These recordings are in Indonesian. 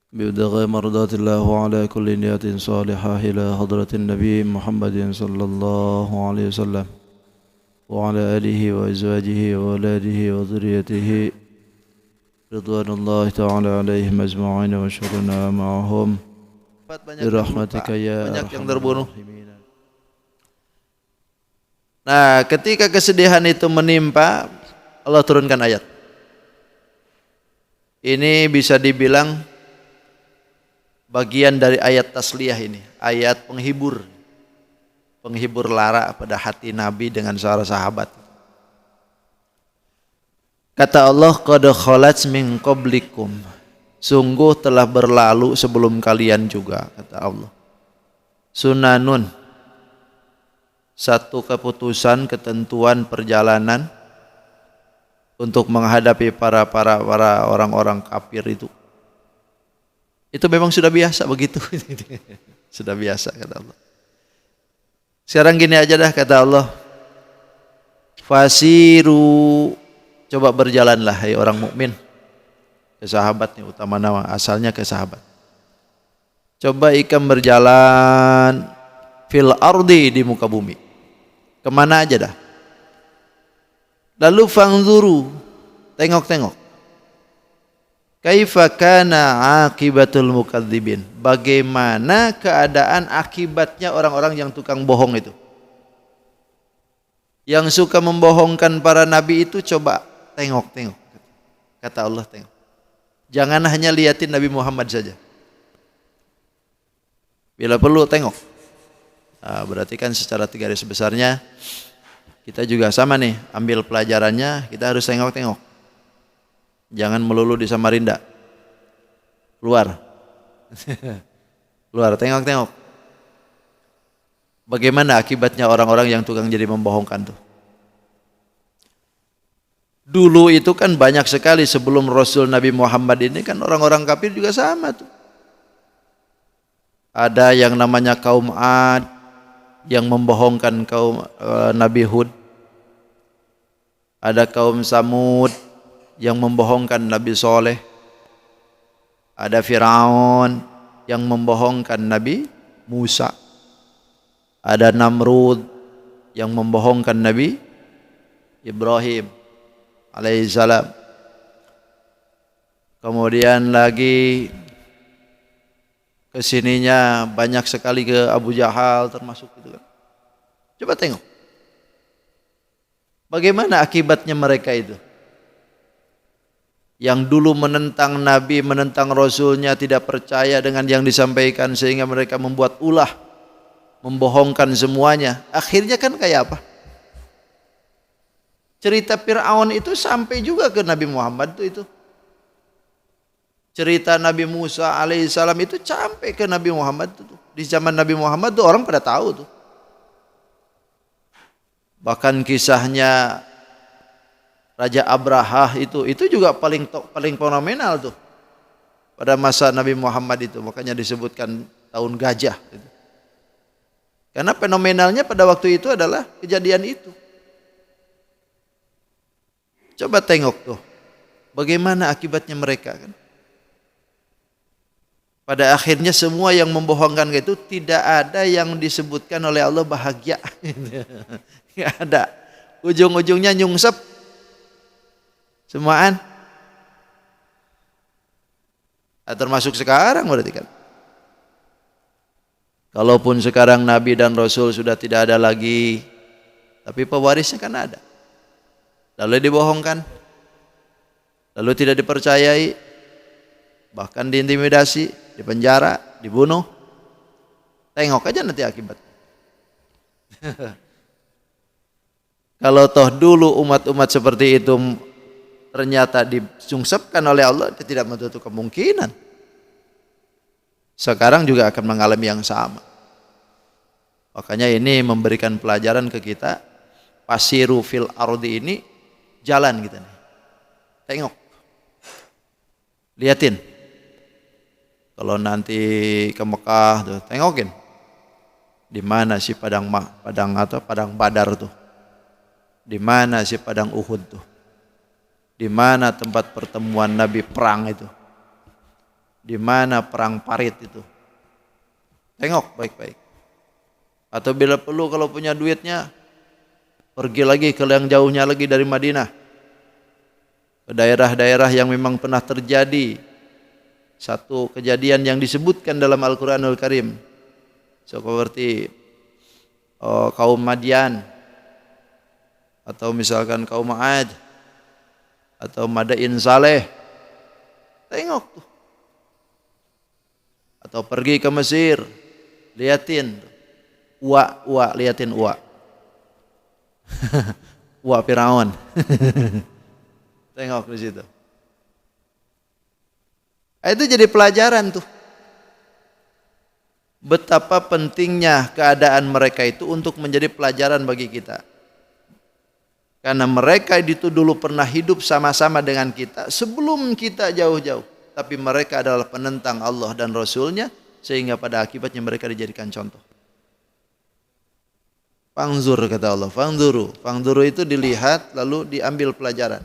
بابتغاء مرضات الله وعلى كل نية صالحة إلى حضرة النبي محمد صلى الله عليه وسلم وعلى آله وأزواجه وأولاده وذريته رضوان الله تعالى عليهم أجمعين وشكرنا معهم برحمتك يا أرحم الراحمين. Nah, ketika kesedihan itu menimpa, Allah turunkan ayat. Ini bisa dibilang bagian dari ayat tasliyah ini, ayat penghibur lara pada hati Nabi dengan para sahabat. Kata Allah, qad khalat min qablikum, sungguh telah berlalu sebelum kalian juga, kata Allah. Sunanun, satu keputusan, ketentuan perjalanan untuk menghadapi para orang-orang kafir itu. Itu memang sudah biasa begitu. Sudah biasa, kata Allah. Sekarang gini aja dah, kata Allah. Fasiru, coba berjalanlah hai orang mukmin. Ke sahabat nih, utama nama asalnya ke sahabat. Coba ikam berjalan fil ardi, di muka bumi. Kemana aja dah. Lalu fangzuru, tengok-tengok. Kaifa kana akibatul mukadzibin, bagaimana keadaan akibatnya orang-orang yang tukang bohong itu. Yang suka membohongkan para nabi itu, coba tengok-tengok. Kata Allah, tengok. Jangan hanya liatin Nabi Muhammad saja. Bila perlu tengok. Nah, berarti kan secara garis besarnya kita juga sama nih, ambil pelajarannya, kita harus tengok-tengok. Jangan melulu di Samarinda. Keluar. Keluar, tengok-tengok. Bagaimana akibatnya orang-orang yang tukang jadi membohongkan tuh. Dulu itu kan banyak sekali sebelum Rasul Nabi Muhammad ini kan orang-orang kafir juga sama tuh. Ada yang namanya kaum Ad yang membohongkan kaum Nabi Hud. Ada kaum Samud yang membohongkan Nabi Soleh. Ada Firaun yang membohongkan Nabi Musa. Ada Namrud yang membohongkan Nabi Ibrahim alaihissalam. Kemudian lagi kesininya banyak sekali ke Abu Jahal termasuk itu kan. Coba tengok. Bagaimana akibatnya mereka itu? Yang dulu menentang Nabi, menentang Rasulnya, tidak percaya dengan yang disampaikan sehingga mereka membuat ulah, membohongkan semuanya. Akhirnya kan kayak apa? Cerita Fir'aun itu sampai juga ke Nabi Muhammad itu. Cerita Nabi Musa alaihissalam itu sampai ke Nabi Muhammad itu. Di zaman Nabi Muhammad tuh orang pada tahu tuh. Bahkan kisahnya Raja Abrahah itu juga paling fenomenal tuh. Pada masa Nabi Muhammad itu, makanya disebutkan tahun gajah gitu. Karena fenomenalnya pada waktu itu adalah kejadian itu. Coba tengok tuh. Bagaimana akibatnya mereka kan. Pada akhirnya semua yang membohongkan itu tidak ada yang disebutkan oleh Allah bahagia. Tidak ada. Ujung-ujungnya nyungsep. Semuaan. Nah, termasuk sekarang berarti kan. Kalaupun sekarang Nabi dan Rasul sudah tidak ada lagi. Tapi pewarisnya kan ada. Lalu dibohongkan. Lalu tidak dipercayai. Bahkan diintimidasi, dipenjara, dibunuh. Tengok aja nanti akibat. Kalau toh dulu umat-umat seperti itu ternyata disungsepkan oleh Allah, itu tidak menutup kemungkinan. Sekarang juga akan mengalami yang sama. Makanya ini memberikan pelajaran ke kita. Pasiru fil ardi ini jalan kita nih. Tengok. Liatin. Kalau nanti ke Mekah tuh, tengokin. Di mana sih padang Badar tuh? Di mana sih padang Uhud tuh? Di mana tempat pertemuan Nabi perang itu? Di mana perang Parit itu. Tengok baik-baik. Atau bila perlu kalau punya duitnya, pergi lagi ke yang jauhnya lagi dari Madinah. Ke daerah-daerah yang memang pernah terjadi satu kejadian yang disebutkan dalam Al-Quranul Karim. Seperti kaum Madian, atau misalkan kaum Ma'ad, atau Madain Saleh. Tengok tuh. Atau pergi ke Mesir, liatin liatin Firaun. Tengok di situ. Itu jadi pelajaran tuh. Betapa pentingnya keadaan mereka itu untuk menjadi pelajaran bagi kita. Karena mereka itu dulu pernah hidup sama-sama dengan kita sebelum kita jauh-jauh. Tapi mereka adalah penentang Allah dan Rasulnya, sehingga pada akibatnya mereka dijadikan contoh. Fangzur kata Allah, fangzuru. Fangzuru itu dilihat lalu diambil pelajaran.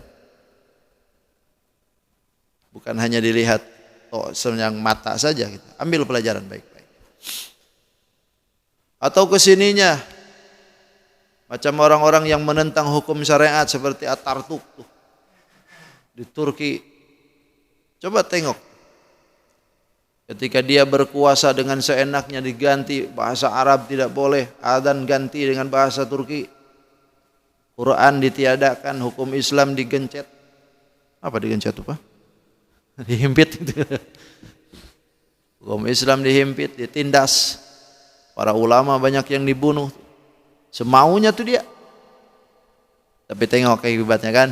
Bukan hanya dilihat senyang mata saja, gitu. Ambil pelajaran baik-baik. Atau kesininya, macam orang-orang yang menentang hukum syariat seperti Atatürk tuh di Turki. Coba tengok, ketika dia berkuasa dengan seenaknya diganti bahasa Arab tidak boleh, adzan ganti dengan bahasa Turki, Quran ditiadakan, hukum Islam digencet. Apa digencet apa? Dihimpit itu. Hukum Islam dihimpit, ditindas. Para ulama banyak yang dibunuh. Semaunya tuh dia. Tapi tengok akibatnya kan,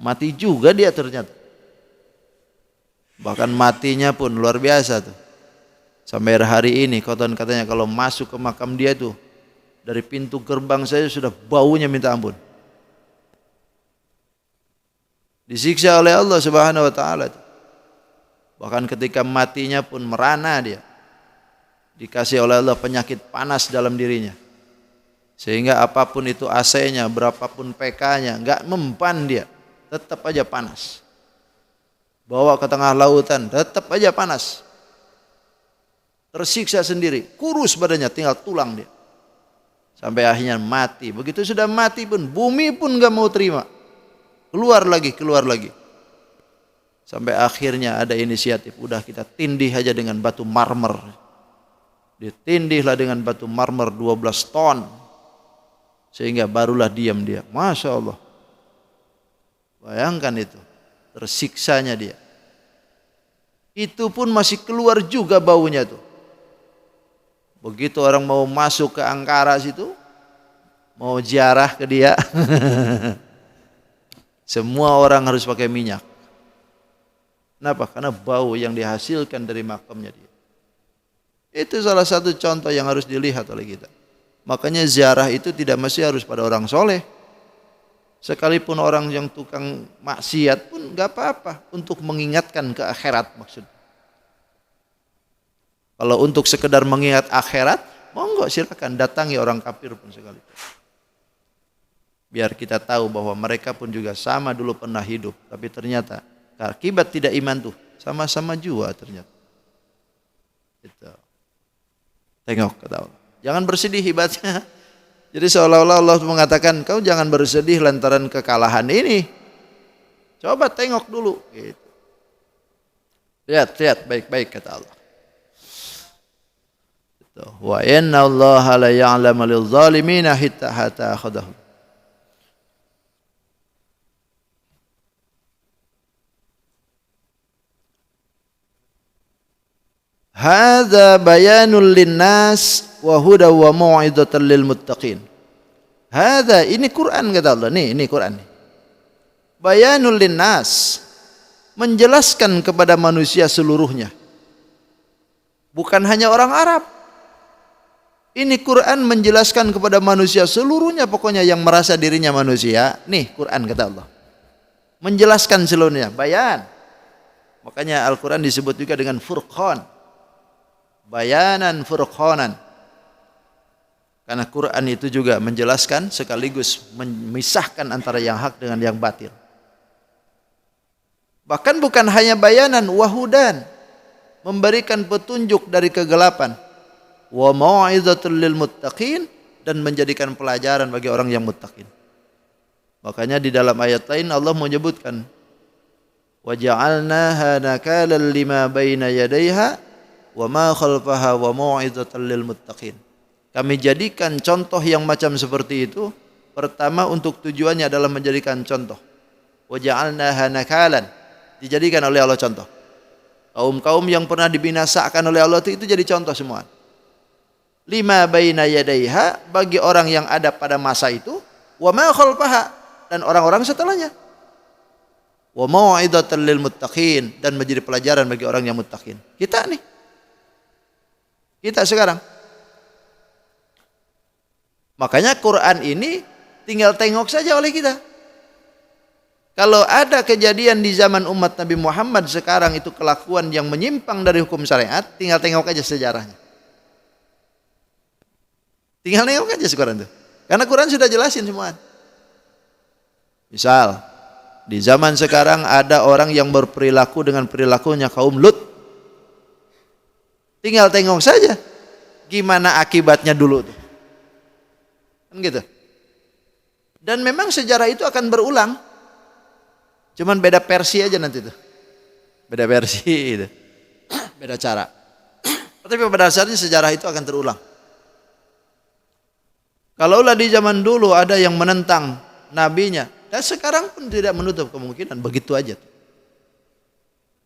mati juga dia ternyata. Bahkan matinya pun luar biasa tuh. Sampai hari ini konon katanya kalau masuk ke makam dia tuh, dari pintu gerbang saja sudah baunya minta ampun. Disiksa oleh Allah Subhanahu wa taala. Bahkan ketika matinya pun merana dia. Dikasih oleh Allah penyakit panas dalam dirinya. Sehingga apapun itu AC-nya, berapapun PK-nya, enggak mempan dia. Tetap aja panas. Bawa ke tengah lautan, tetap aja panas. Tersiksa sendiri, kurus badannya, tinggal tulang dia. Sampai akhirnya mati. Begitu sudah mati pun, bumi pun gak mau terima. Keluar lagi. Sampai akhirnya ada inisiatif, udah kita tindih aja dengan batu marmer. Ditindihlah dengan batu marmer 12 ton. Sehingga barulah diam dia. Masya Allah. Bayangkan itu. Tersiksanya dia. Itu pun masih keluar juga baunya tuh. Begitu orang mau masuk ke Ankara situ, mau ziarah ke dia, semua orang harus pakai minyak. Kenapa? Karena bau yang dihasilkan dari makamnya dia. Itu salah satu contoh yang harus dilihat oleh kita. Makanya ziarah itu tidak mesti harus pada orang soleh. Sekalipun orang yang tukang maksiat pun gak apa-apa untuk mengingatkan ke akhirat maksudnya. Kalau untuk sekedar mengingat akhirat, monggo silakan datangi orang kafir pun sekalipun. Biar kita tahu bahwa mereka pun juga sama dulu pernah hidup, tapi ternyata akibat tidak iman tuh sama-sama jua ternyata. Itu. Tengok kata Allah. Jangan bersedih ibaratnya. Jadi seolah-olah Allah mengatakan, kau jangan bersedih lantaran kekalahan ini. Coba tengok dulu. Gitu. Lihat baik-baik kata Allah. Gitu. Wa inna Allah la ya'lamu lil zalimina hatta akhadahum. Hadza bayanul linnas wa huda wa mau'izatan lil muttaqin. Hadza ini Quran kata Allah. Ini Quran. Bayanul linnas, menjelaskan kepada manusia seluruhnya. Bukan hanya orang Arab. Ini Quran menjelaskan kepada manusia seluruhnya, pokoknya yang merasa dirinya manusia. Nih Quran kata Allah. Menjelaskan seluruhnya, bayan. Makanya Al-Quran disebut juga dengan Furqan. Bayanan furqanan. Karena Quran itu juga menjelaskan sekaligus memisahkan antara yang hak dengan yang batil. Bahkan bukan hanya bayanan, wahudan. memberikan petunjuk dari kegelapan, wa mau'izatul lil muttaqin, dan menjadikan pelajaran bagi orang yang muttaqin. Makanya di dalam ayat lain Allah menyebutkan wa ja'alnaha nakalan lima baina yadayha wa ma khalfaha wa mau'izatan lil muttaqin. Kami jadikan contoh yang macam seperti itu. Pertama, untuk tujuannya adalah menjadikan contoh. Wa ja'alnaha nakalan, dijadikan oleh Allah contoh. Kaum-kaum yang pernah dibinasakan oleh Allah itu jadi contoh semua. Lima baina yadayha, bagi orang yang ada pada masa itu, wa ma khalfaha, dan orang-orang setelahnya. Wa mau'izatan lil muttaqin, dan menjadi pelajaran bagi orang yang muttaqin. Kita nih. Kita sekarang. Makanya Quran ini tinggal tengok saja oleh kita. Kalau ada kejadian di zaman umat Nabi Muhammad sekarang itu kelakuan yang menyimpang dari hukum syariat, tinggal tengok aja sejarahnya. Tinggal tengok aja Quran itu. Karena Quran sudah jelasin semua. Misal, di zaman sekarang ada orang yang berperilaku dengan perilakunya kaum Lut. Tinggal tengok saja gimana akibatnya dulu tuh. Kan gitu. Dan memang sejarah itu akan berulang. Cuman beda versi aja nanti tuh. Beda versi itu. Beda cara. Tapi pada dasarnya sejarah itu akan terulang. Kalaulah di zaman dulu ada yang menentang nabinya, dan sekarang pun tidak menutup kemungkinan begitu aja.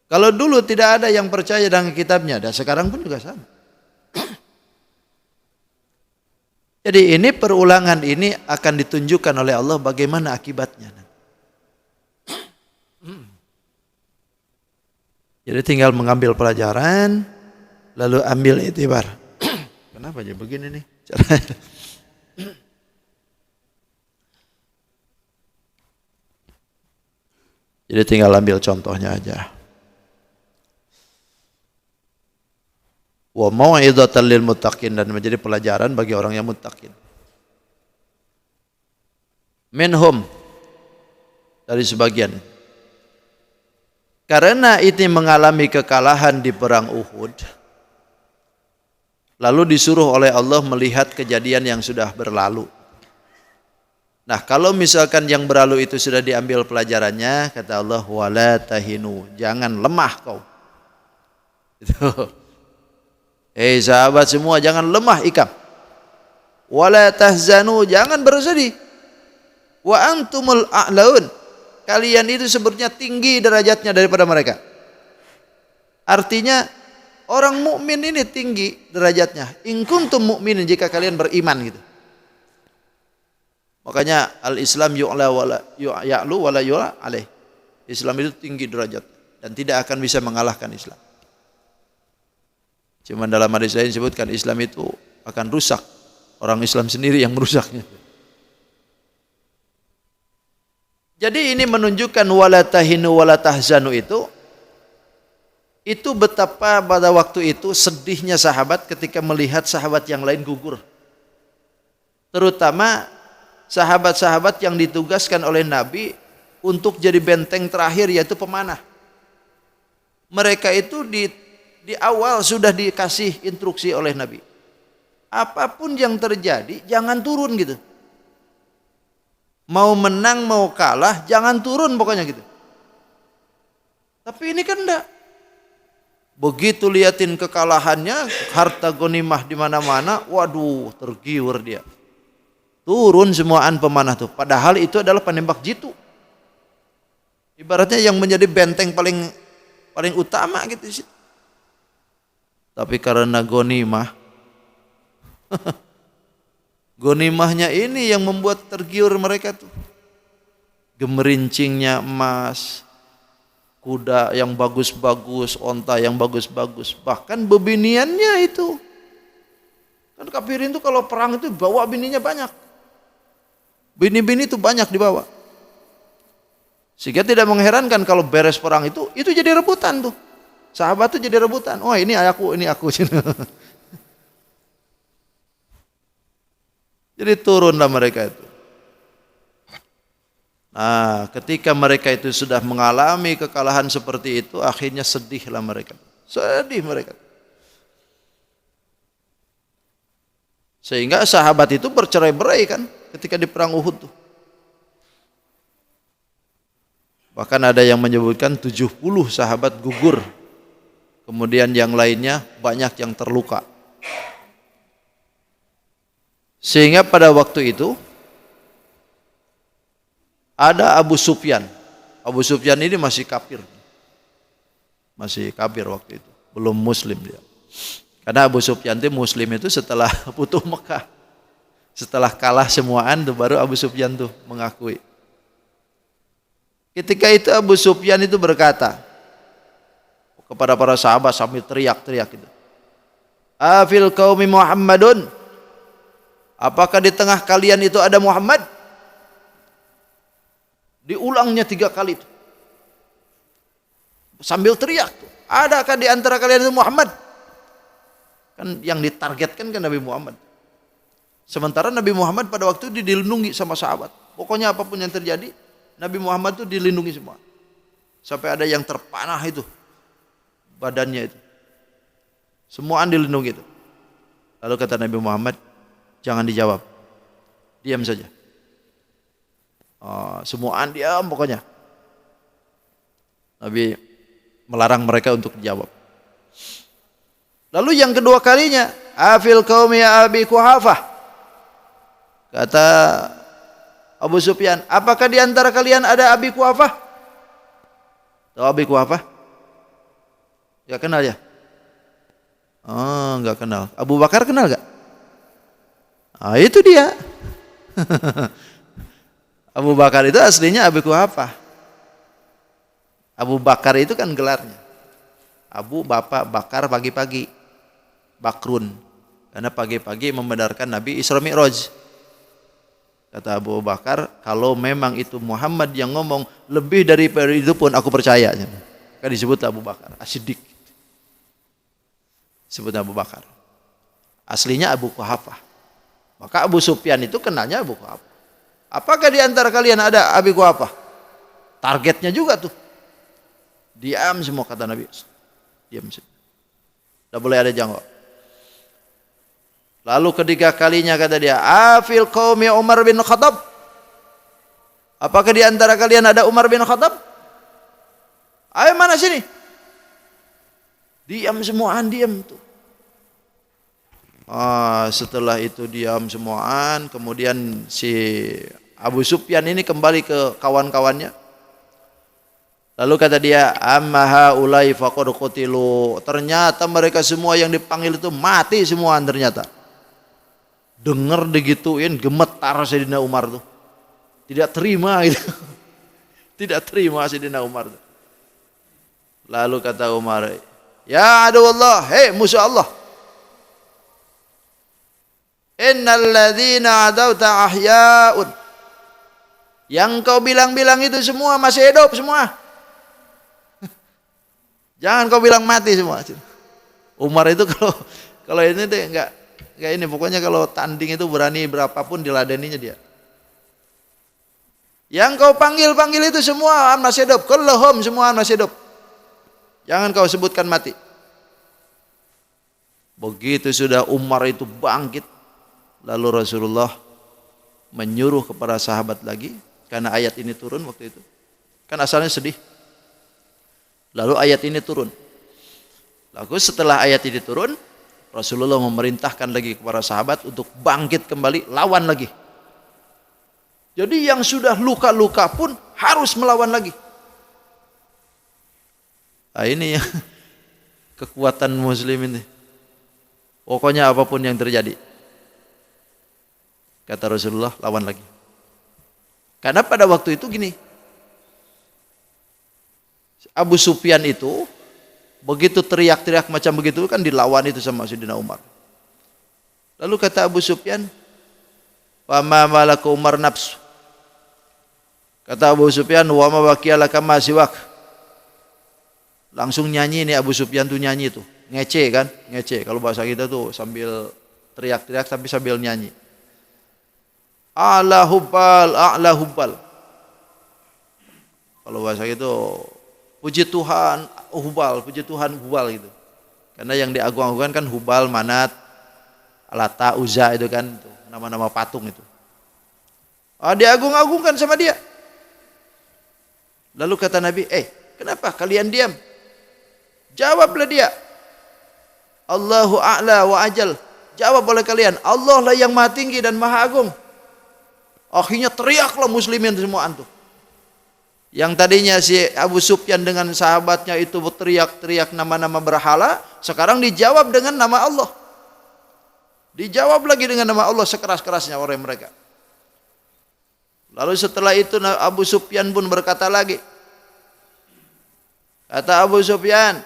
Kalau dulu tidak ada yang percaya dengan kitabnya, dan sekarang pun juga sama. Jadi ini perulangan ini akan ditunjukkan oleh Allah bagaimana akibatnya. Jadi tinggal mengambil pelajaran, lalu ambil iktibar. Kenapa aja begini nih? Jadi tinggal ambil contohnya aja. Wa mau'izatan lil muttaqin, dan menjadi pelajaran bagi orang yang muttaqin. Minhum, dari sebagian. Karena ini mengalami kekalahan di perang Uhud, lalu disuruh oleh Allah melihat kejadian yang sudah berlalu. Nah, kalau misalkan yang berlalu itu sudah diambil pelajarannya, kata Allah, wala tahinu, jangan lemah kau. Itu. Sahabat semua, jangan lemah ikam. Wala tahzanu, jangan bersedih. Wa antumul a'laun, kalian itu sebenarnya tinggi derajatnya daripada mereka. Artinya orang mukmin ini tinggi derajatnya. In kuntum mu'minin, jika kalian beriman gitu. Makanya al-Islam ya'lu wala yu'la alaih. Islam itu tinggi derajat dan tidak akan bisa mengalahkan Islam. Cuma dalam hadis lain disebutkan Islam itu akan rusak. Orang Islam sendiri yang merusaknya. Jadi ini menunjukkan wala tahinu wala tahzanu itu betapa pada waktu itu sedihnya sahabat ketika melihat sahabat yang lain gugur. Terutama sahabat-sahabat yang ditugaskan oleh Nabi untuk jadi benteng terakhir, yaitu pemanah. Mereka itu di awal sudah dikasih instruksi oleh Nabi. Apapun yang terjadi, jangan turun gitu. Mau menang, mau kalah, jangan turun pokoknya gitu. Tapi ini kan enggak. Begitu liatin kekalahannya, harta ghanimah di mana-mana, waduh, tergiur dia. Turun semuaan pemanah tuh. Padahal itu adalah penembak jitu. Ibaratnya yang menjadi benteng paling utama gitu sih. Tapi karena ghanimah, ghanimahnya ini yang membuat tergiur mereka tuh. Gemerincingnya emas, kuda yang bagus-bagus, onta yang bagus-bagus, bahkan bebiniannya itu. Kan kafirin tuh kalau perang itu bawa bininya banyak. Bini-bini itu banyak dibawa. Sehingga tidak mengherankan kalau beres perang itu jadi rebutan tuh. Sahabat tuh jadi rebutan. Oh, ini aku, ini aku. Jadi turunlah mereka itu. Nah, ketika mereka itu sudah mengalami kekalahan seperti itu, akhirnya sedihlah mereka. Sedih mereka. Sehingga sahabat itu bercerai-berai kan ketika di perang Uhud tuh. Bahkan ada yang menyebutkan 70 sahabat gugur. Kemudian yang lainnya banyak yang terluka. Sehingga pada waktu itu ada Abu Sufyan. Abu Sufyan ini masih kafir. Masih kafir waktu itu, belum muslim dia. Karena Abu Sufyan itu muslim itu setelah Futuh Mekah. Setelah kalah semuaan tuh baru Abu Sufyan tuh mengakui. Ketika itu Abu Sufyan itu berkata kepada para sahabat sambil teriak-teriak itu. Afil qaumi Muhammadun? Apakah di tengah kalian itu ada Muhammad? Diulangnya 3 kali itu. Sambil teriak tuh, adakah di antara kalian itu Muhammad? Kan yang ditargetkan kan Nabi Muhammad. Sementara Nabi Muhammad pada waktu itu dilindungi sama sahabat. Pokoknya apapun yang terjadi, Nabi Muhammad itu dilindungi semua. Sampai ada yang terpanah itu badannya itu. Semuaan dilindungi itu. Lalu kata Nabi Muhammad, jangan dijawab. Diam saja. Semuaan diam pokoknya. Nabi melarang mereka untuk dijawab. Lalu yang kedua kalinya, afil qaumi ya Abi Quhafah. Kata Abu Sufyan, apakah di antara kalian ada Abi Quhafah? Tahu Abi Quhafah? Enggak kenal ya? Oh, enggak kenal. Abu Bakar kenal enggak? Ah, itu dia. Abu Bakar itu aslinya Abi Quhafah. Abu Bakar itu kan gelarnya. Abu bapak, Bakar pagi-pagi. Bakrun. Karena pagi-pagi membenarkan Nabi Isra Mi'raj. Kata Abu Bakar, kalau memang itu Muhammad yang ngomong, lebih daripada itu pun aku percaya. Kan disebut Abu Bakar, As-Siddiq. Disebut Abu Bakar. Aslinya Abu Quhafah. Maka Abu Sufyan itu kenalnya Abu Quhafah. Apakah di antara kalian ada Abi Quhafah? Targetnya juga tuh. Diam semua kata Nabi. Diam semua. Tidak boleh ada jangkau. Lalu ketiga kalinya kata dia, afil qaumi Umar bin Khattab? Apakah di antara kalian ada Umar bin Khattab? Ayo mana sini? Diam semuaan, diam tuh. Setelah itu diam semuaan, kemudian si Abu Sufyan ini kembali ke kawan-kawannya. Lalu kata dia, amma haulai faqad qutilu. Ternyata mereka semua yang dipanggil itu mati semua ternyata. Dengar digituin gemetar Sayyidina Umar tuh. Tidak terima gitu. Tidak terima Sayyidina Umar tuh. Lalu kata Umar, ya adu Allah, hei musuh Allah. Innal ladzina adauta ahya'un. Yang kau bilang-bilang itu semua masih hidup semua. Jangan kau bilang mati semua. Umar itu kalau ini deh enggak ini, pokoknya kalau tanding itu berani berapapun diladeninya dia. Yang kau panggil itu semua masih hidup. Kulluhum semua masih hidup. Jangan kau sebutkan mati. Begitu sudah Umar itu bangkit, lalu Rasulullah menyuruh kepada sahabat lagi, karena ayat ini turun waktu itu. Kan asalnya sedih. Lalu ayat ini turun. Lalu setelah ayat ini turun, Rasulullah memerintahkan lagi kepada sahabat untuk bangkit kembali, lawan lagi. Jadi yang sudah luka-luka pun harus melawan lagi. Nah, ini ya kekuatan muslim ini. Pokoknya apapun yang terjadi, kata Rasulullah, lawan lagi. Karena pada waktu itu gini, Abu Sufyan itu begitu teriak-teriak macam begitu kan dilawan itu sama Sayyidina Umar. Lalu kata Abu Sufyan, "Wa ma malaka Umar nafsu." Kata Abu Sufyan, "Wa ma baqiyalaka ma siwak." Langsung nyanyi nih Abu Sufyan tuh, nyanyi tuh. Ngece kan? Ngece. Kalau bahasa kita tuh sambil teriak-teriak tapi sambil nyanyi. A'la hubbal, a'la hubbal. Kalau bahasa gitu, puji Tuhan hubal, puji Tuhan hubal gitu. Karena yang diagung-agungkan kan Hubal, Manat, Lata, Uzza itu kan, itu nama-nama patung itu. Diagung-agungkan sama dia. Lalu kata Nabi, kenapa kalian diam? Jawablah dia. Allahu a'la wa ajal. Jawab oleh kalian, Allah lah yang maha tinggi dan maha agung. Akhirnya teriaklah muslimin semua antum. Yang tadinya si Abu Sufyan dengan sahabatnya itu teriak-teriak nama-nama berhala, sekarang dijawab dengan nama Allah. Dijawab lagi dengan nama Allah sekeras-kerasnya oleh mereka. Lalu setelah itu Abu Sufyan pun berkata lagi. Kata Abu Sufyan,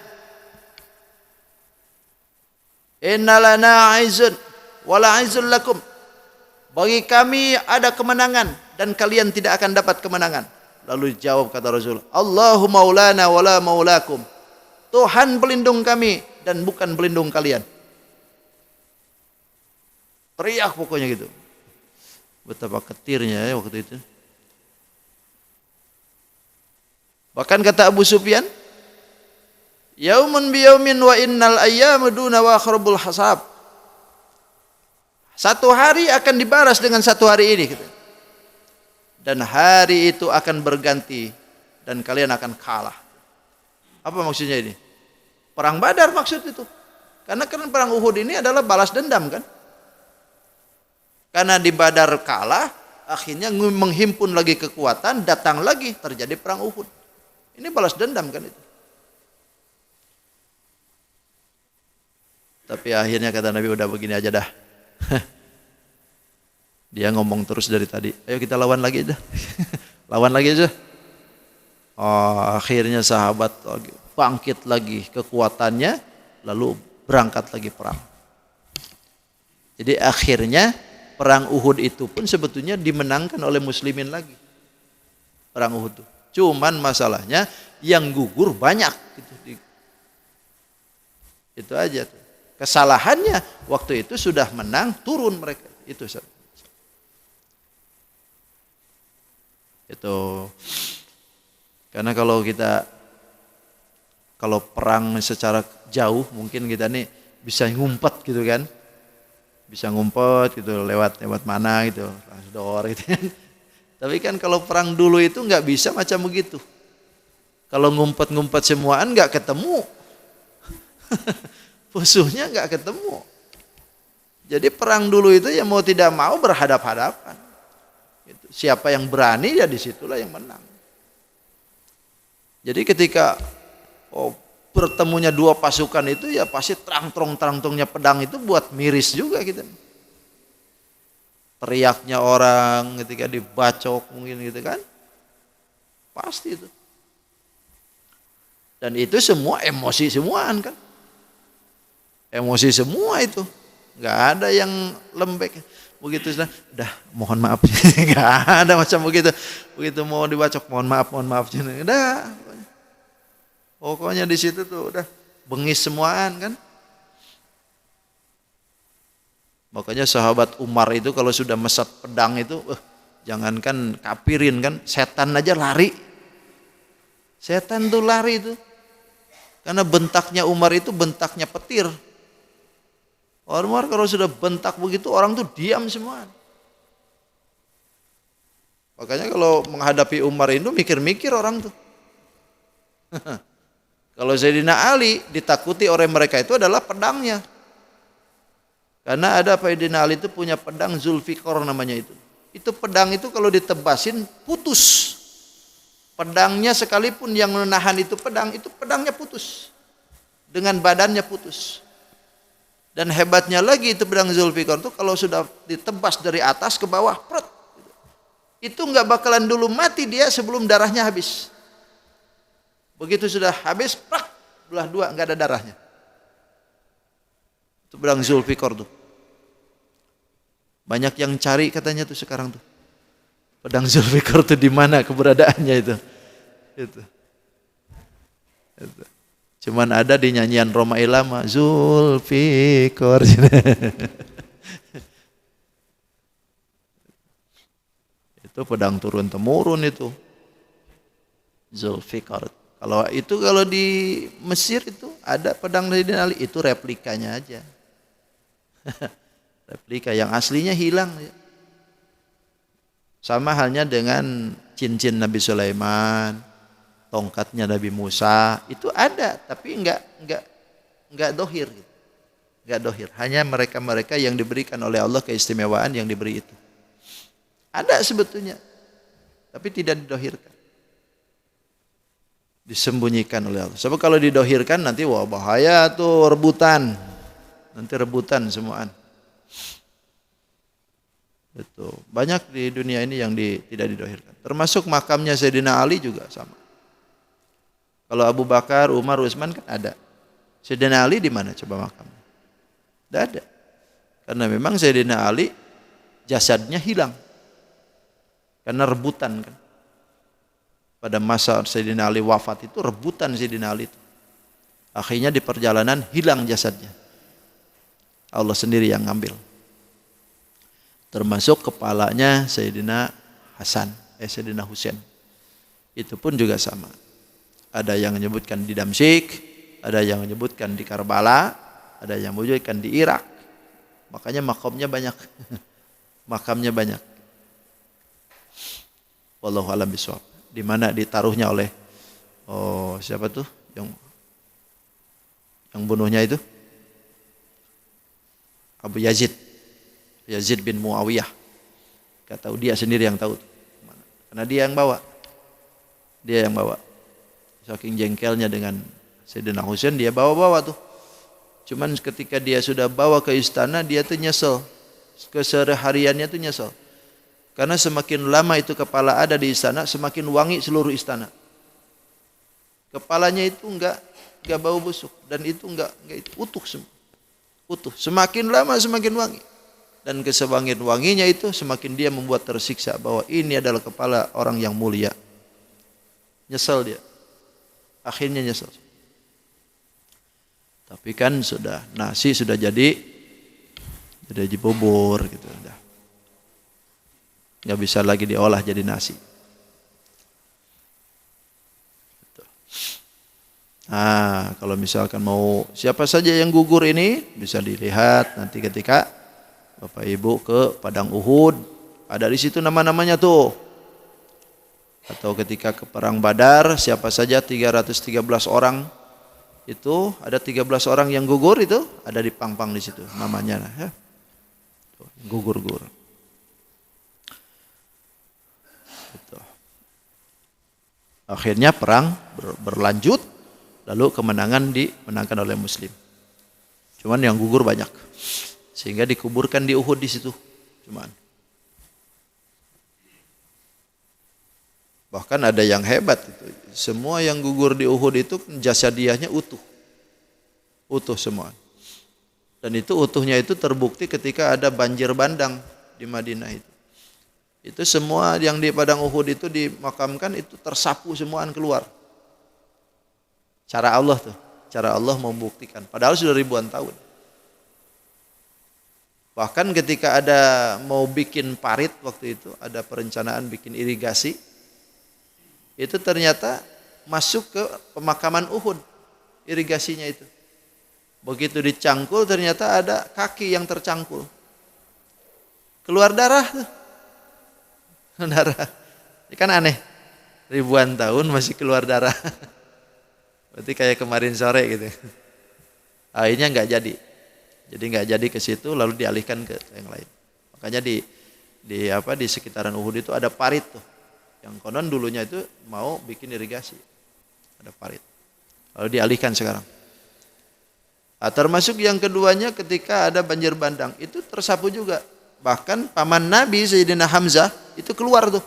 "Inna lana 'izzun wa la 'izzun lakum." Bagi kami ada kemenangan dan kalian tidak akan dapat kemenangan. Lalu jawab kata Rasul, "Allahu maulana wa la maulakum." Tuhan pelindung kami dan bukan pelindung kalian. Teriak pokoknya gitu. Betapa ketirnya ya waktu itu. Bahkan kata Abu Sufyan, "Yaumun biyaumin wa innal ayyamu duna wa akhrabul hasab." Satu hari akan dibalas dengan satu hari ini gitu. Dan hari itu akan berganti dan kalian akan kalah. Apa maksudnya ini? Perang Badar maksud itu. Karena kan perang Uhud ini adalah balas dendam kan? Karena di Badar kalah, akhirnya menghimpun lagi kekuatan, datang lagi terjadi perang Uhud. Ini balas dendam kan itu. Tapi akhirnya kata Nabi, udah begini aja dah. Dia ngomong terus dari tadi, ayo kita lawan lagi aja. Lawan lagi aja. Akhirnya sahabat bangkit lagi kekuatannya, lalu berangkat lagi perang. Jadi akhirnya perang Uhud itu pun sebetulnya dimenangkan oleh muslimin lagi. Perang Uhud itu. Cuman masalahnya yang gugur banyak gitu. Itu aja tuh. Kesalahannya waktu itu sudah menang, turun mereka. Itu karena kalau perang secara jauh mungkin kita nih bisa ngumpet gitu kan, bisa ngumpet gitu lewat mana gitu, dor gitu kan. Tapi kan kalau perang dulu itu nggak bisa macam begitu. Kalau ngumpet-ngumpet semuaan nggak ketemu, musuhnya nggak ketemu. Jadi perang dulu itu ya mau tidak mau berhadap-hadapan. Siapa yang berani ya disitulah yang menang. Jadi ketika bertemunya dua pasukan itu ya pasti terang-terongnya pedang itu buat miris juga gitu. Teriaknya orang ketika dibacok mungkin gitu kan. Pasti itu. Dan itu semua emosi semuaan kan. Emosi semua itu. Nggak ada yang lembek. Begitu sudah mohon maaf. Nggak ada macam begitu. Begitu mau dibacok mohon maaf. Udah. Pokoknya di situ tuh udah bengis semuaan kan. Makanya sahabat Umar itu kalau sudah mesat pedang itu, jangankan kafirin kan, setan aja lari. Setan tuh lari itu. Karena bentaknya Umar itu bentaknya petir. Umar kalau sudah bentak begitu orang tuh diam semua. Makanya kalau menghadapi Umar itu mikir-mikir orang tuh. Kalau Sayyidina Ali ditakuti oleh mereka itu adalah pedangnya. Karena ada Sayyidina Ali itu punya pedang Zulfikar namanya itu. Itu pedang itu kalau ditebasin putus. Pedangnya sekalipun yang menahan itu pedangnya putus. Dengan badannya putus. Dan hebatnya lagi itu pedang Zulfikar itu kalau sudah ditebas dari atas ke bawah, pret, itu nggak bakalan dulu mati dia sebelum darahnya habis. Begitu sudah habis, prak, belah dua nggak ada darahnya. Itu pedang Zulfikar tuh. Banyak yang cari katanya tuh sekarang tuh. Pedang Zulfikar tuh di mana keberadaannya itu. Itu. Cuman ada di nyanyian Roma Irama, Zulfikar. Itu pedang turun temurun itu. Zulfikar. Kalau di Mesir itu ada pedang Sayyidina Ali, itu replikanya aja. Replika, yang aslinya hilang. Sama halnya dengan cincin Nabi Sulaiman, tongkatnya Nabi Musa, itu ada tapi enggak dohir gitu. Enggak dohir. Hanya mereka-mereka yang diberikan oleh Allah keistimewaan yang diberi itu. Ada sebetulnya, tapi tidak didohirkan. Disembunyikan oleh Allah. Sebab kalau didohirkan nanti wah bahaya tuh, rebutan. Nanti rebutan semuaan. Betul. Banyak di dunia ini yang tidak didohirkan. Termasuk makamnya Sayyidina Ali juga sama. Kalau Abu Bakar, Umar, Utsman kan ada. Sayyidina Ali di mana coba makamnya? Tidak ada. Karena memang Sayyidina Ali jasadnya hilang. Karena rebutan kan. Pada masa Sayyidina Ali wafat itu rebutan Sayyidina Ali itu. Akhirnya di perjalanan hilang jasadnya. Allah sendiri yang ngambil. Termasuk kepalanya Sayyidina Sayyidina Husain. Itu pun juga sama. Ada yang menyebutkan di Damsyik, ada yang menyebutkan di Karbala, ada yang menyebutkan di Irak. Makanya makamnya banyak. Makamnya banyak. Wallahu a'lam bishawab. Di mana ditaruhnya oleh siapa tuh yang bunuhnya itu? Abu Yazid bin Muawiyah. Gak tahu, dia sendiri yang tahu. Karena dia yang bawa. Dia yang bawa. Saking jengkelnya dengan Sayyidina Husain, dia bawa-bawa tuh. Cuman ketika dia sudah bawa ke istana, dia tuh nyesel. Kesehariannya tuh nyesel. Karena semakin lama itu kepala ada di istana, semakin wangi seluruh istana. Kepalanya itu enggak bau busuk, dan itu enggak itu utuh semua. Utuh. Semakin lama semakin wangi. Dan kesewangian-wanginya itu semakin dia membuat tersiksa bahwa ini adalah kepala orang yang mulia. Nyesel dia. Akhirnya nyesel. Tapi kan sudah nasi sudah jadi bubur gitu udah. Nggak bisa lagi diolah jadi nasi. Nah, kalau misalkan mau siapa saja yang gugur ini bisa dilihat nanti ketika Bapak Ibu ke Padang Uhud, ada di situ nama-namanya tuh. Atau ketika ke Perang Badar, siapa saja 313 orang itu, ada 13 orang yang gugur itu, ada di pang-pang di situ namanya. Ya. Gugur-gugur. Akhirnya perang berlanjut, lalu kemenangan dimenangkan oleh Muslim. Cuman yang gugur banyak. Sehingga dikuburkan di Uhud di situ. Cuman. Bahkan ada yang hebat itu. Semua yang gugur di Uhud itu jasadiahnya utuh. Utuh semua. Dan itu utuhnya itu terbukti ketika ada banjir bandang di Madinah itu. Itu semua yang di padang Uhud itu dimakamkan itu tersapu semuaan keluar. Cara Allah tuh. Cara Allah membuktikan. Padahal sudah ribuan tahun. Bahkan ketika ada mau bikin parit waktu itu, ada perencanaan bikin irigasi, itu ternyata masuk ke pemakaman Uhud, irigasinya itu. Begitu dicangkul ternyata ada kaki yang tercangkul. Keluar darah tuh. Darah. Ini kan aneh. Ribuan tahun masih keluar darah. Berarti kayak kemarin sore gitu. Akhirnya enggak jadi. Jadi nggak jadi ke situ, lalu dialihkan ke yang lain. Makanya di sekitaran Uhud itu ada parit tuh, yang konon dulunya itu mau bikin irigasi, ada parit. Lalu dialihkan sekarang. Nah, termasuk yang keduanya ketika ada banjir bandang itu tersapu juga. Bahkan paman Nabi Sayyidina Hamzah itu keluar tuh,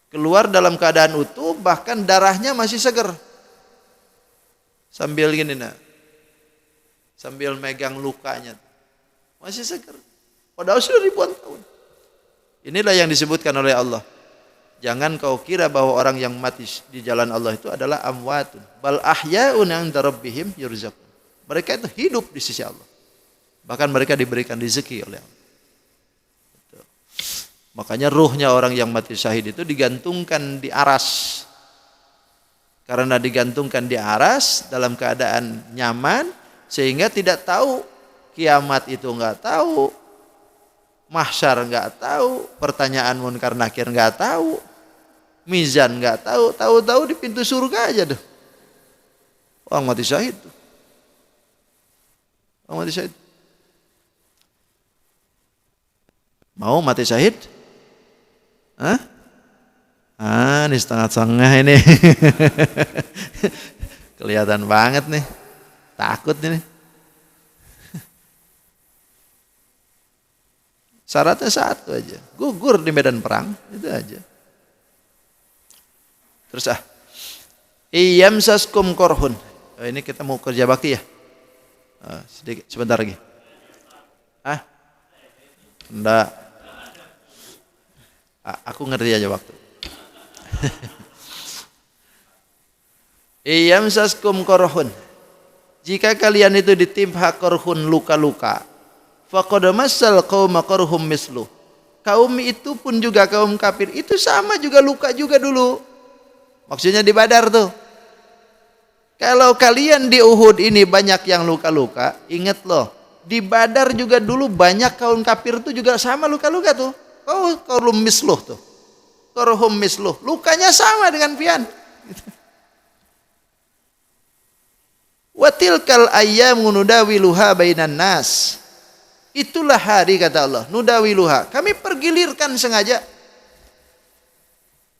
keluar dalam keadaan utuh, bahkan darahnya masih seger. Sambil gini sambil megang lukanya. Masih segar. Padahal sudah ribuan tahun. Inilah yang disebutkan oleh Allah. Jangan kau kira bahwa orang yang mati di jalan Allah itu adalah amwatun. Bal ahya'un 'inda rabbihim yurzaqun. Mereka itu hidup di sisi Allah. Bahkan mereka diberikan rezeki oleh Allah. Makanya ruhnya orang yang mati syahid itu digantungkan di aras. Karena digantungkan di aras dalam keadaan nyaman, sehingga tidak tahu kiamat itu enggak tahu, mahsyar enggak tahu, pertanyaan munkar nakir enggak tahu, mizan enggak tahu, tahu-tahu di pintu surga aja tuh. Orang mati syahid tuh. Orang mati syahid. Mau mati syahid? Hah? Ini setengah-setengah ini. Kelihatan banget nih. Takut nih. Syaratnya satu aja. Gugur di medan perang. Itu aja. Terus iyamsaskum korhun. Ini kita mau kerja bakti ya. Sedikit, sebentar lagi. Enggak. Aku ngerti aja waktu. Iyamsaskum korhun. Jika kalian itu ditimpa korhun luka-luka, faqad massal qauma korhum mislu. Kaum itu pun juga kaum kafir itu sama juga luka juga dulu. Maksudnya di Badar tuh. Kalau kalian di Uhud ini banyak yang luka-luka, ingat loh, di Badar juga dulu banyak kaum kafir tuh juga sama luka-luka tuh. Korhum misluh tuh. Korhum misluh. Lukanya sama dengan pian. Wa tilkal ayyamu nudawiluha bainan nas. Itulah hari kata Allah, nudawiluha. Kami pergilirkan sengaja.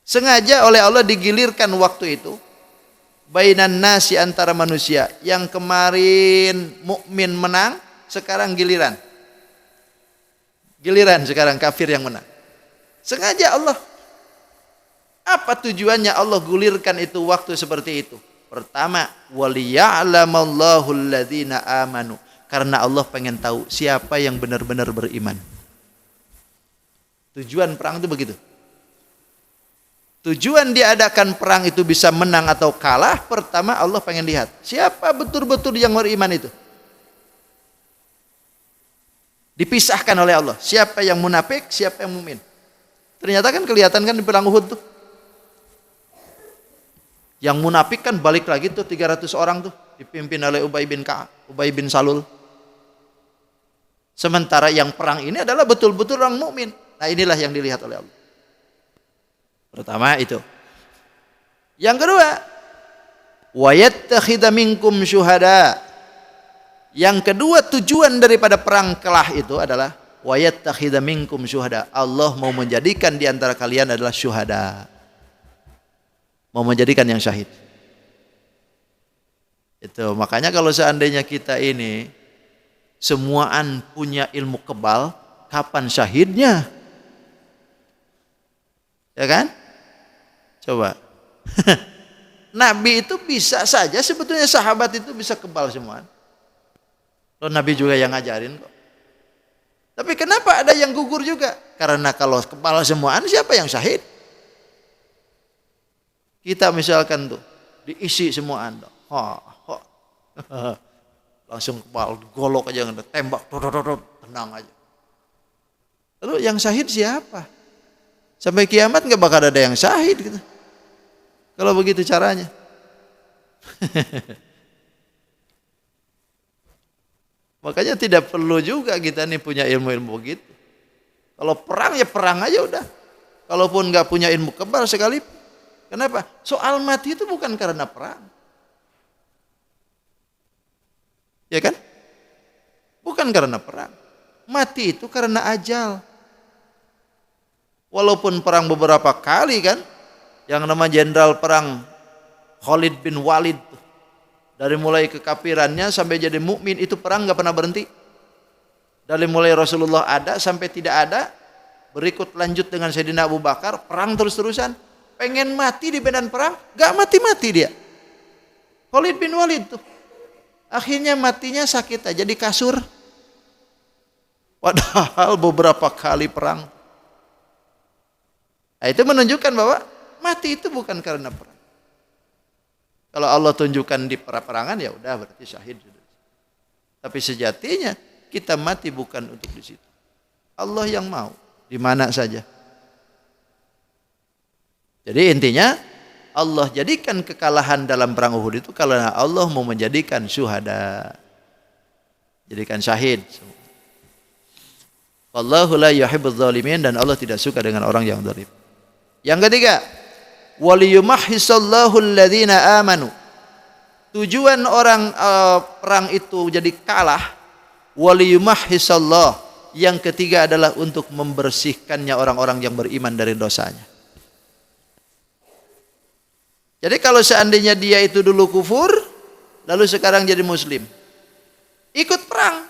Sengaja oleh Allah digilirkan waktu itu. Bainan nasi antara manusia. Yang kemarin mukmin menang, sekarang giliran. Giliran sekarang kafir yang menang. Sengaja Allah. Apa tujuannya Allah gulirkan itu waktu seperti itu? Pertama, waliya'lamallahu alladzina amanu. Karena Allah pengen tahu siapa yang benar-benar beriman. Tujuan perang itu begitu. Tujuan diadakan perang itu bisa menang atau kalah. Pertama Allah pengen lihat siapa betul-betul yang beriman itu. Dipisahkan oleh Allah. Siapa yang munafik, siapa yang mukmin. Ternyata kan kelihatan kan di perang Uhud tuh. Yang munafik kan balik lagi tuh 300 orang tuh. Dipimpin oleh Ubay bin Salul. Sementara yang perang ini adalah betul-betul orang mukmin. Nah inilah yang dilihat oleh Allah. Pertama itu. Yang kedua, wa yattakhidha minkum syuhada. Yang kedua tujuan daripada perang kelah itu adalah wa yattakhidha minkum syuhada. Allah mau menjadikan di antara kalian adalah syuhada. Mau menjadikan yang syahid. Itu makanya kalau seandainya kita ini semuaan punya ilmu kebal, kapan syahidnya? Ya kan? Coba. Nabi itu bisa saja sebetulnya sahabat itu bisa kebal semua. Loh, Nabi juga yang ngajarin kok. Tapi kenapa ada yang gugur juga? Karena kalau kebal semuaan siapa yang syahid? Kita misalkan tuh diisi semuaan tuh. Langsung kebal, golok aja, tembak, tenang aja. Lalu yang syahid siapa? Sampai kiamat nggak bakal ada yang syahid gitu. Kalau begitu caranya. Makanya tidak perlu juga kita nih punya ilmu-ilmu begitu. Kalau perang ya perang aja udah. Kalaupun nggak punya ilmu kebal sekali. Kenapa? Soal mati itu bukan karena perang. Ya kan? Bukan karena perang. Mati itu karena ajal. Walaupun perang beberapa kali kan, yang nama jenderal perang Khalid bin Walid, dari mulai kekafirannya sampai jadi mukmin itu perang nggak pernah berhenti. Dari mulai Rasulullah ada sampai tidak ada, berikut lanjut dengan Sayyidina Abu Bakar, perang terus-terusan. Pengen mati di medan perang, nggak mati-mati dia. Khalid bin Walid tuh, akhirnya matinya sakit aja di kasur. Padahal beberapa kali perang. Nah, itu menunjukkan bahwa mati itu bukan karena perang. Kalau Allah tunjukkan di peperangan ya udah berarti syahid. Tapi sejatinya kita mati bukan untuk di situ. Allah yang mau di mana saja. Jadi intinya Allah jadikan kekalahan dalam perang Uhud itu karena Allah mau menjadikan syuhada. Jadikan syahid. Wallahu la yuhibbudz zalimin, dan Allah tidak suka dengan orang yang zalim. Yang ketiga, waliyumahhisallahu alladzina amanu. Tujuan orang perang itu jadi kalah, waliyumahhisallah. Yang ketiga adalah untuk membersihkannya orang-orang yang beriman dari dosanya. Jadi kalau seandainya dia itu dulu kufur, lalu sekarang jadi muslim, ikut perang,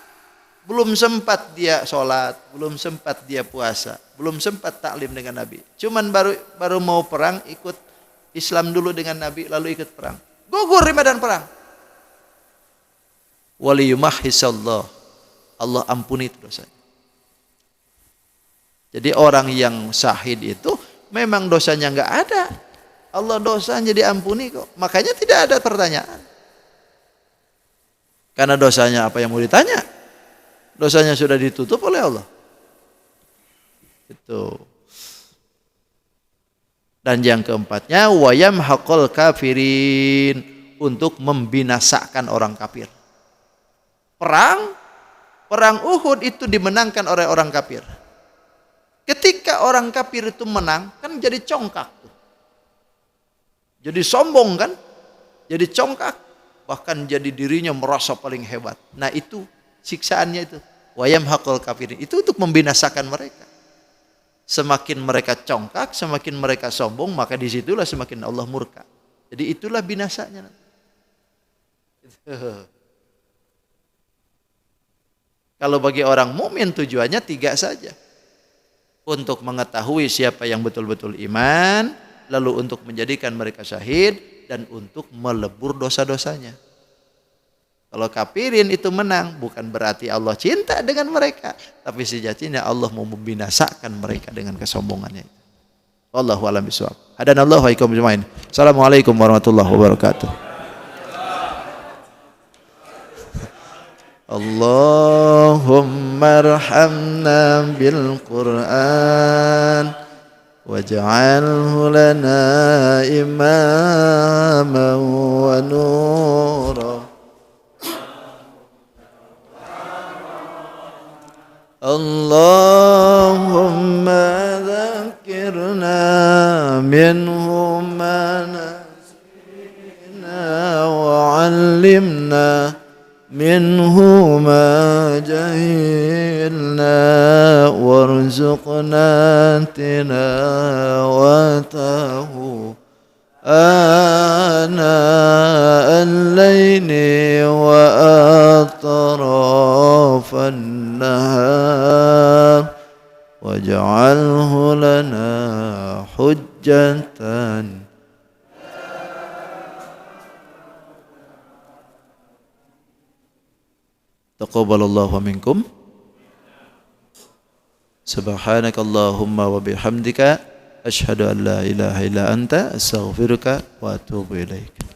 belum sempat dia sholat, belum sempat dia puasa, belum sempat taklim dengan Nabi, cuman baru mau perang, ikut Islam dulu dengan Nabi, lalu ikut perang, gugur di medan perang. Waliyumahhisallah, Allah ampuni itu dosanya. Jadi orang yang syahid itu memang dosanya enggak ada, Allah dosanya diampuni kok. Makanya tidak ada pertanyaan. Karena dosanya apa yang mau ditanya? Dosanya sudah ditutup oleh Allah. Itu. Dan yang keempatnya, wayamhaqul kafirin, untuk membinasakan orang kafir. Perang Uhud itu dimenangkan oleh orang kafir. Ketika orang kafir itu menang, kan jadi congkak tuh. Jadi sombong kan? Jadi congkak, bahkan jadi dirinya merasa paling hebat. Nah, itu siksaannya itu. Wayamhaqul kafirin, itu untuk membinasakan mereka. Semakin mereka congkak, semakin mereka sombong, maka disitulah semakin Allah murka. Jadi itulah binasanya. Kalau bagi orang mukmin tujuannya 3 saja. Untuk mengetahui siapa yang betul-betul iman, lalu untuk menjadikan mereka syahid, dan untuk melebur dosa-dosanya. Kalau kafirin itu menang, bukan berarti Allah cinta dengan mereka, tapi sejatinya Allah mau membinasakan mereka dengan kesombongannya. Wallahu a'lam bishawab. Hadanallahu wa iyyakum ajmain. Assalamualaikum warahmatullahi wabarakatuh. Allahumma arhamna bil Qur'an waj'alhu lana imaman wa nura. Allahumma dzakirna minhu ma nasina wa 'allimna minhu ma jahilna warzuqna tilawatahu ana al-layli wa atrafan nahar waj'alhu lana hujjatan. Taqabbalallahu minkum. Subhanakallahumma wa bihamdika asyhadu an la ilaha illa anta astaghfiruka wa atubu ilaik.